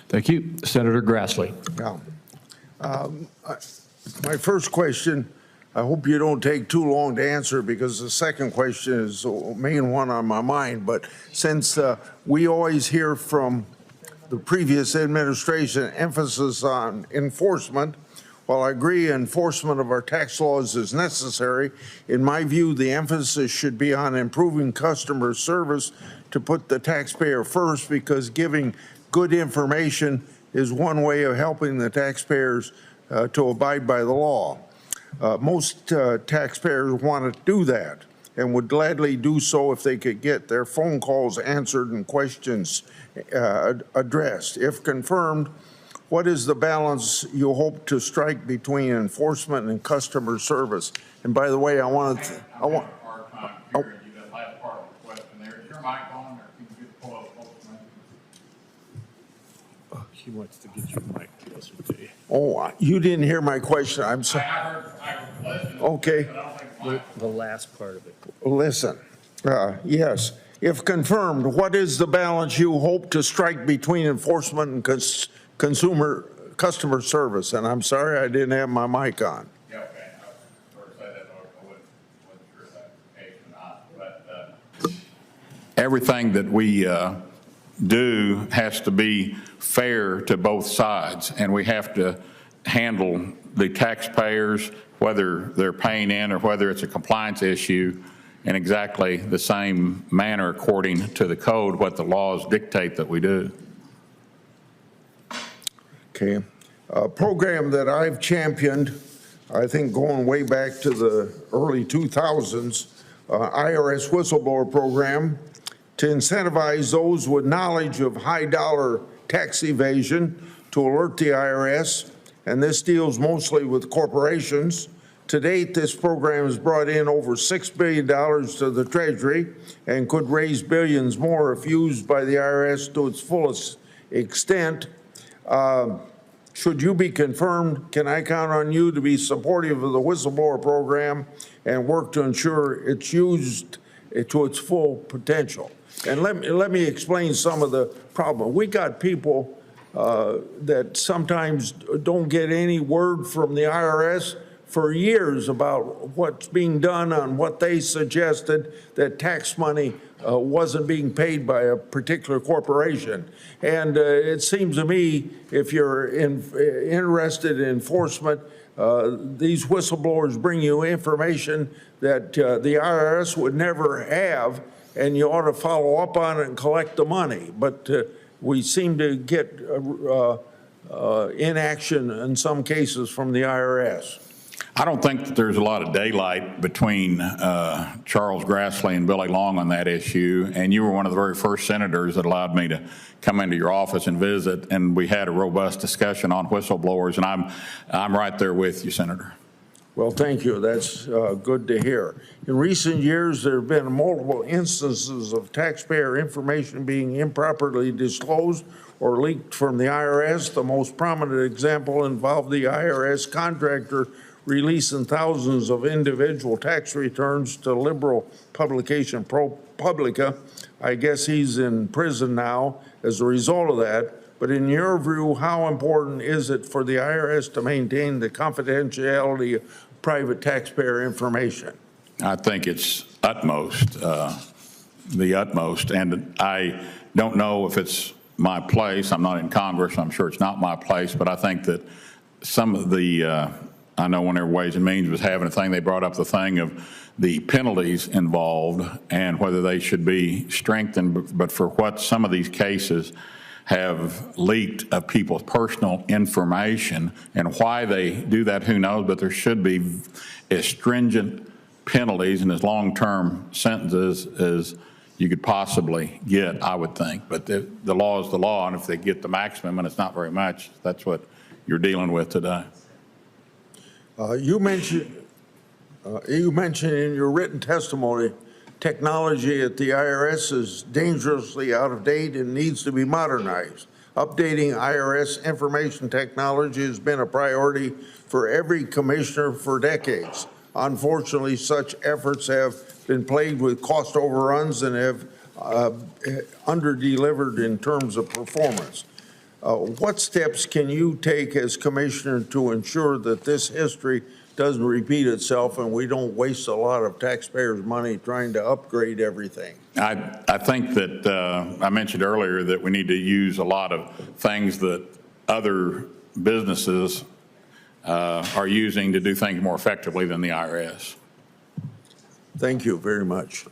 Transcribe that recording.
Thank you. Senator Grassley. Now, my first question, I hope you don't take too long to answer because the second question is the main one on my mind. But since we always hear from the previous administration emphasis on enforcement, while I agree enforcement of our tax laws is necessary, in my view, the emphasis should be on improving customer service to put the taxpayer first, because giving good information is one way of helping the taxpayers to abide by the law. Most taxpayers want to do that and would gladly do so if they could get their phone calls answered and questions addressed. If confirmed, what is the balance you hope to strike between enforcement and customer service? And by the way, I want to. He wants to get your mic closer to you. Oh, you didn't hear my question. I'm sorry. Okay. The last part of it. Listen, yes. If confirmed, what is the balance you hope to strike between enforcement and customer service? And I'm sorry I didn't have my mic on. Yeah, okay. I sort of said that, I wasn't sure if that's the case or not. But everything that we do has to be fair to both sides, and we have to handle the taxpayers, whether they're paying in or whether it's a compliance issue, in exactly the same manner according to the code, what the laws dictate that we do. Okay. A program that I've championed, I think going way back to the early 2000s, IRS Whistleblower program, to incentivize those with knowledge of high-dollar tax evasion to alert the IRS, and this deals mostly with corporations. To date, this program has brought in over $6 billion to the Treasury and could raise billions more if used by the IRS to its fullest extent. Should you be confirmed, can I count on you to be supportive of the Whistleblower program and work to ensure it's used to its full potential? And let me explain some of the problem. We got people that sometimes don't get any word from the IRS for years about what's being done on what they suggested that tax money wasn't being paid by a particular corporation. And it seems to me, if you're interested in enforcement, these whistleblowers bring you information that the IRS would never have, and you ought to follow up on it and collect the money. But we seem to get inaction in some cases from the IRS. I don't think that there's a lot of daylight between Charles Grassley and Billy Long on that issue, and you were one of the very first senators that allowed me to come into your office and visit, and we had a robust discussion on whistleblowers, and I'm right there with you, Senator. Well, thank you. That's good to hear. In recent years, there have been multiple instances of taxpayer information being improperly disclosed or leaked from the IRS. The most prominent example involved the IRS contractor releasing thousands of individual tax returns to liberal publication ProPublica. I guess he's in prison now as a result of that. But in your view, how important is it for the IRS to maintain the confidentiality of private taxpayer information? I think it's utmost, the utmost. And I don't know if it's my place. I'm not in Congress. I'm sure it's not my place. But I think that some of the, I know whenever Ways and Means was having a thing, they brought up the thing of the penalties involved and whether they should be strengthened. But for what some of these cases have leaked of people's personal information, and why they do that, who knows, but there should be as stringent penalties and as long-term sentences as you could possibly get, I would think. But the law is the law, and if they get the maximum, and it's not very much, that's what you're dealing with today. You mentioned in your written testimony technology at the IRS is dangerously out of date and needs to be modernized. Updating IRS information technology has been a priority for every commissioner for decades. Unfortunately, such efforts have been plagued with cost overruns and have under-delivered in terms of performance. What steps can you take as commissioner to ensure that this history doesn't repeat itself and we don't waste a lot of taxpayers' money trying to upgrade everything? I think that I mentioned earlier that we need to use a lot of things that other businesses are using to do things more effectively than the IRS. Thank you very much.